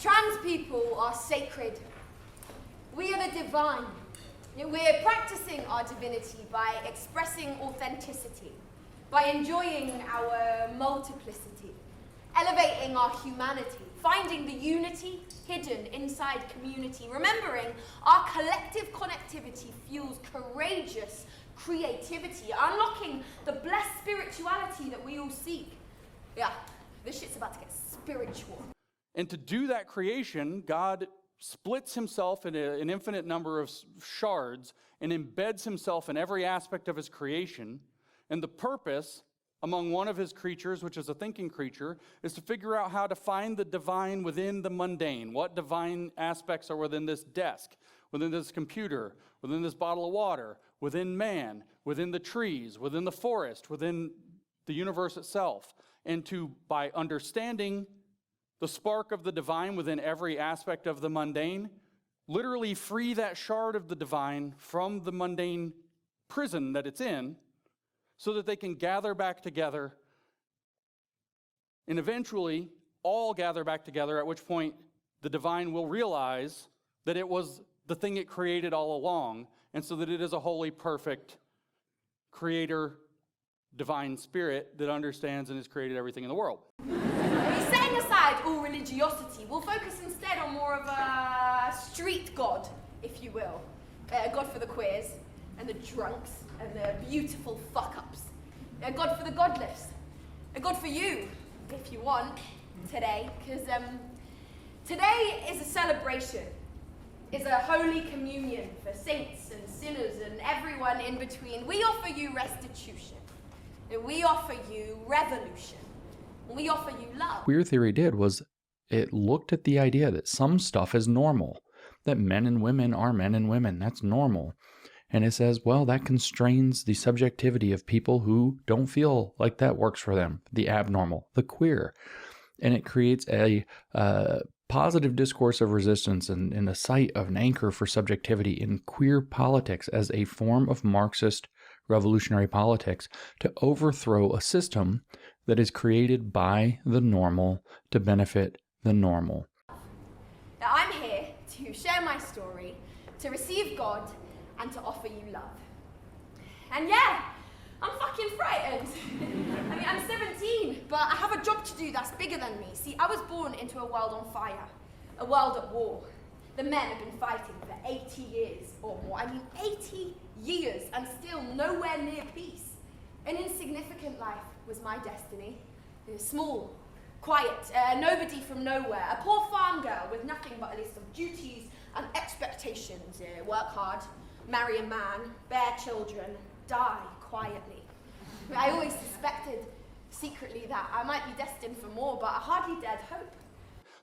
Trans people are sacred. We are the divine. We're practicing our divinity by expressing authenticity, by enjoying our multiplicity, elevating our humanity, finding the unity hidden inside community, remembering our collective connectivity fuels courageous creativity, unlocking the blessed spirituality that we all seek. Yeah, this shit's about to get spiritual. And to do that creation, God splits himself into an infinite number of shards and embeds himself in every aspect of his creation. And the purpose among one of his creatures, which is a thinking creature, is to figure out how to find the divine within the mundane. What divine aspects are within this desk, within this computer, within this bottle of water, within man, within the trees, within the forest, within the universe itself. And to, by understanding the spark of the divine within every aspect of the mundane, literally free that shard of the divine from the mundane prison that it's in, so that they can gather back together and eventually all gather back together, at which point the divine will realize that it was the thing it created all along, and so that it is a holy, perfect creator, divine spirit that understands and has created everything in the world. Setting aside all religiosity, we'll focus instead on more of a street god, if you will. A god for the queers and the drunks and the beautiful fuck-ups. A god for the godless. A god for you, if you want, today. Because today is a celebration. It's a holy communion for saints and sinners and everyone in between. We offer you restitution. And we offer you revolution. And we offer you love. Queer theory did was it looked at the idea that some stuff is normal. That men and women are men and women. That's normal. And it says, well, that constrains the subjectivity of people who don't feel like that works for them, the abnormal, the queer. And it creates a positive discourse of resistance and a site of an anchor for subjectivity in queer politics as a form of Marxist revolutionary politics to overthrow a system that is created by the normal to benefit the normal. Now I'm here to share my story, to receive God, and to offer you love. And yeah, I'm fucking frightened. I mean, I'm 17, but I have a job to do that's bigger than me. See, I was born into a world on fire, a world at war. The men have been fighting for 80 years or more. I mean, 80 years and still nowhere near peace. An insignificant life was my destiny. Small, quiet, nobody from nowhere. A poor farm girl with nothing but a list of duties and expectations. Work hard, marry a man, bear children, die quietly. I always suspected secretly that I might be destined for more, but I hardly dared hope.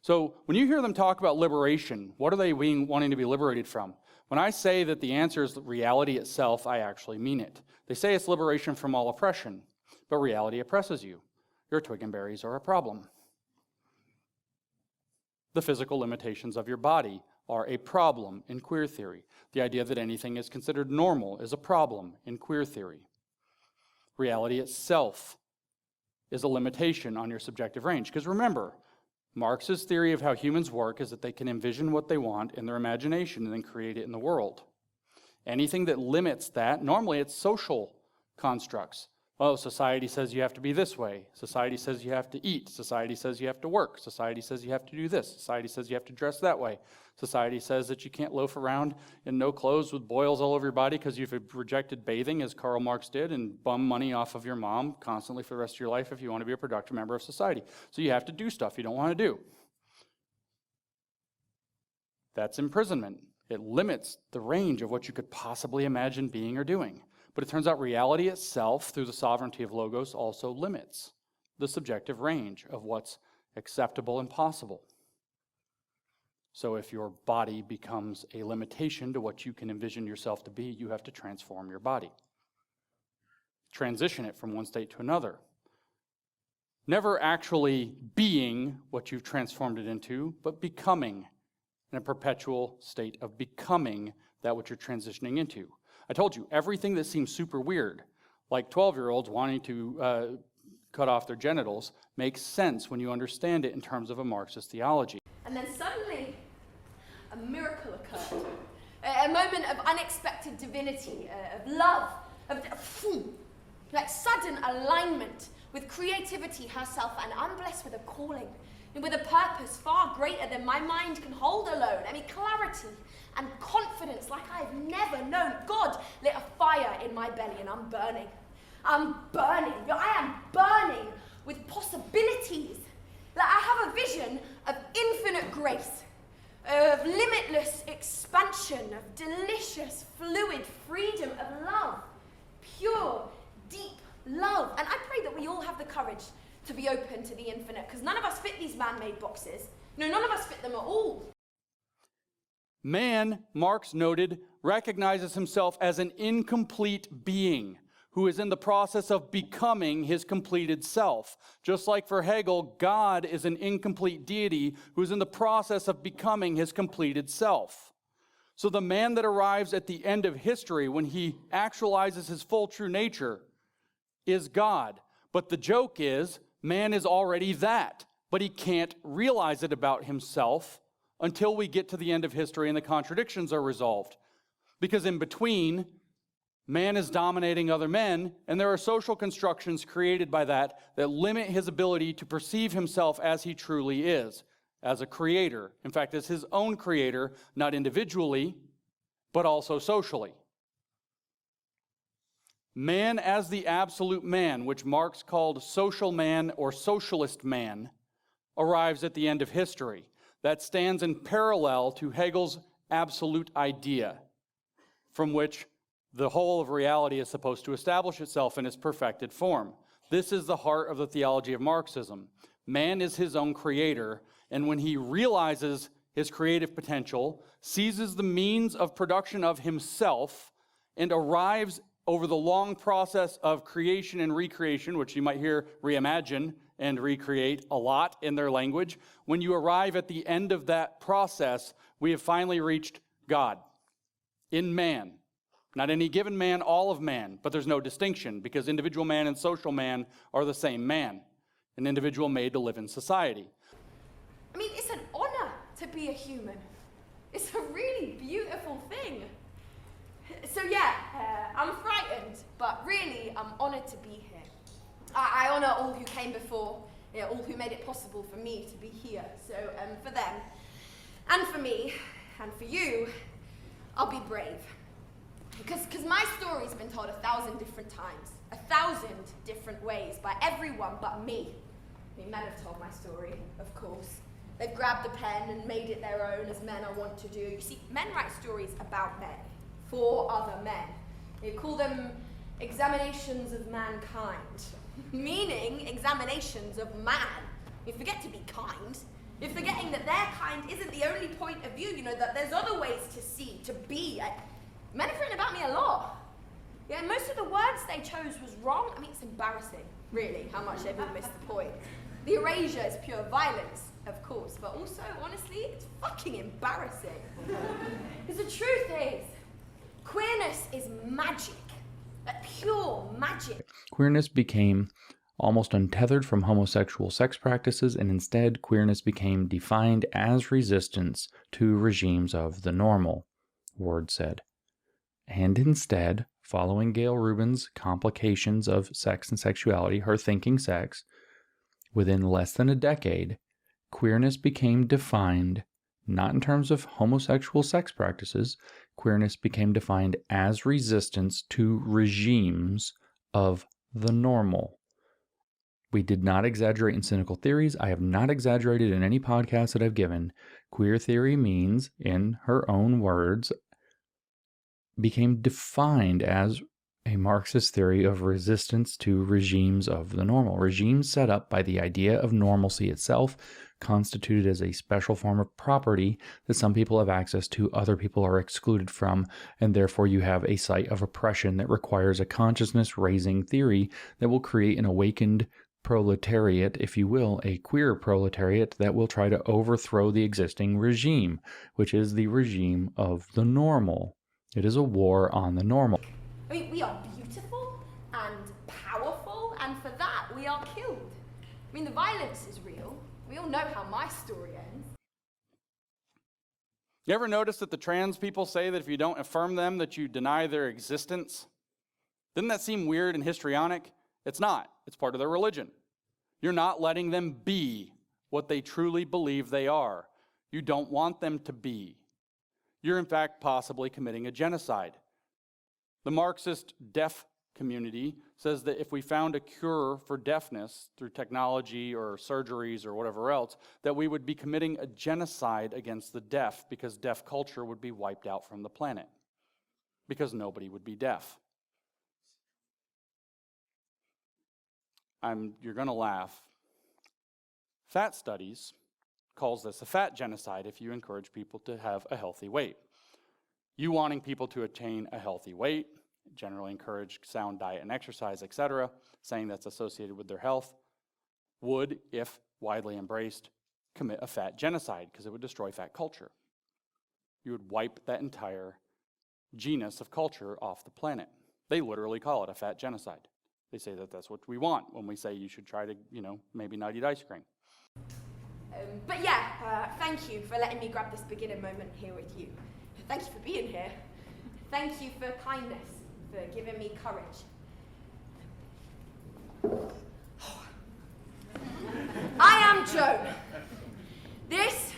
So when you hear them talk about liberation, what are they wanting to be liberated from? When I say that the answer is reality itself, I actually mean it. They say it's liberation from all oppression, but reality oppresses you. Your twig and berries are a problem. The physical limitations of your body are a problem in queer theory. The idea that anything is considered normal is a problem in queer theory. Reality itself is a limitation on your subjective range. Because remember, Marx's theory of how humans work is that they can envision what they want in their imagination and then create it in the world. Anything that limits that, normally it's social constructs. Oh, society says you have to be this way. Society says you have to eat. Society says you have to work. Society says you have to do this. Society says you have to dress that way. Society says that you can't loaf around in no clothes with boils all over your body because you've rejected bathing, as Karl Marx did, and bum money off of your mom constantly for the rest of your life if you want to be a productive member of society. So you have to do stuff you don't want to do. That's imprisonment. It limits the range of what you could possibly imagine being or doing. But it turns out reality itself, through the sovereignty of logos, also limits the subjective range of what's acceptable and possible. So if your body becomes a limitation to what you can envision yourself to be, you have to transform your body. Transition it from one state to another. Never actually being what you've transformed it into, but becoming, in a perpetual state of becoming that which you're transitioning into. I told you, everything that seems super weird, like 12-year-olds wanting to cut off their genitals, makes sense when you understand it in terms of a Marxist theology. And then suddenly, a miracle occurred. A moment of unexpected divinity, of love, of like sudden alignment with creativity herself. And I'm blessed with a calling and with a purpose far greater than my mind can hold alone. I mean, clarity and confidence like I've never known. God lit a fire in my belly and I'm burning. I'm burning. I am burning with possibilities. Like I have a vision of infinite grace, of limitless expansion, of delicious, fluid freedom, of love, pure, deep love. And I pray that we all have the courage to be open to the infinite, because none of us fit these man-made boxes. No, none of us fit them at all. Man, Marx noted, recognizes himself as an incomplete being who is in the process of becoming his completed self. Just like for Hegel, God is an incomplete deity who is in the process of becoming his completed self. So the man that arrives at the end of history, when he actualizes his full true nature, is God. But the joke is, man is already that, but he can't realize it about himself until we get to the end of history and the contradictions are resolved. Because in between, man is dominating other men, and there are social constructions created by that limit his ability to perceive himself as he truly is, as a creator. In fact, as his own creator, not individually, but also socially. Man as the absolute man, which Marx called social man or socialist man, arrives at the end of history. That stands in parallel to Hegel's absolute idea, from which the whole of reality is supposed to establish itself in its perfected form. This is the heart of the theology of Marxism. Man is his own creator, and when he realizes his creative potential, seizes the means of production of himself, and arrives over the long process of creation and recreation, which you might hear reimagine and recreate a lot in their language, when you arrive at the end of that process, we have finally reached God in man. Not any given man, all of man, but there's no distinction because individual man and social man are the same man, an individual made to live in society. I mean, it's an honor to be a human. It's a really beautiful thing. So yeah, I'm frightened, but really I'm honored to be here. I honor all who came before, all who made it possible for me to be here. So for them, and for me, and for you, I'll be brave. Because my story's been told 1,000 different times, 1,000 different ways by everyone but me. I mean, men have told my story, of course. They've grabbed the pen and made it their own, as men are wont to do. You see, men write stories about men, for other men. You call them examinations of mankind, meaning examinations of man. You forget to be kind. You're forgetting that their kind isn't the only point of view, that there's other ways to see, to be. Men have written about me a lot. Yeah, most of the words they chose was wrong. I mean, it's embarrassing, really, how much they've all missed the point. The erasure is pure violence, of course, but also, honestly, it's fucking embarrassing. Because the truth is, queerness is magic, like pure magic. Queerness became almost untethered from homosexual sex practices, and instead, queerness became defined as resistance to regimes of the normal, Ward said. And instead, following Gail Rubin's Complications of Sex and Sexuality, her thinking sex, within less than a decade, queerness became defined not in terms of homosexual sex practices. Queerness became defined as resistance to regimes of the normal. We did not exaggerate in cynical theories. I have not exaggerated in any podcast that I've given. Queer theory means, in her own words, became defined as a Marxist theory of resistance to regimes of the normal. Regimes set up by the idea of normalcy itself, constituted as a special form of property that some people have access to, other people are excluded from, and therefore you have a site of oppression that requires a consciousness-raising theory that will create an awakened proletariat, if you will, a queer proletariat that will try to overthrow the existing regime, which is the regime of the normal. It is a war on the normal. I mean, we are beautiful and powerful, and for that we are killed. I mean, the violence is real. We all know how my story ends. You ever notice that the trans people say that if you don't affirm them, that you deny their existence? Doesn't that seem weird and histrionic? It's not. It's part of their religion. You're not letting them be what they truly believe they are. You don't want them to be. You're in fact possibly committing a genocide. The Marxist deaf community says that if we found a cure for deafness through technology or surgeries or whatever else, that we would be committing a genocide against the deaf because deaf culture would be wiped out from the planet because nobody would be deaf. You're going to laugh. Fat Studies calls this a fat genocide if you encourage people to have a healthy weight. You wanting people to attain a healthy weight, generally encourage sound diet and exercise, etc., saying that's associated with their health, would, if widely embraced, commit a fat genocide because it would destroy fat culture. You would wipe that entire genus of culture off the planet. They literally call it a fat genocide. They say that that's what we want when we say you should try to, maybe not eat ice cream. But yeah, thank you for letting me grab this beginner moment here with you. Thank you for being here. Thank you for kindness, for giving me courage. I am Joan. This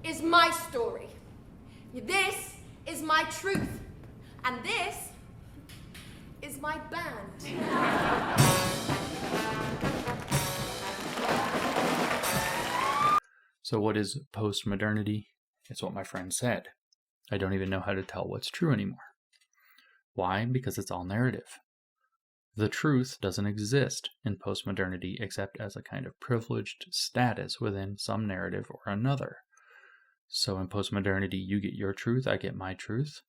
is my story. This is my truth. And this is my band. So what is postmodernity? It's what my friend said. I don't even know how to tell what's true anymore. Why? Because it's all narrative. The truth doesn't exist in postmodernity except as a kind of privileged status within some narrative or another. So in postmodernity, you get your truth, I get my truth.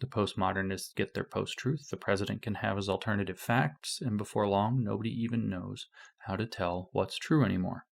The postmodernists get their post-truth. The president can have his alternative facts, and before long, nobody even knows how to tell what's true anymore.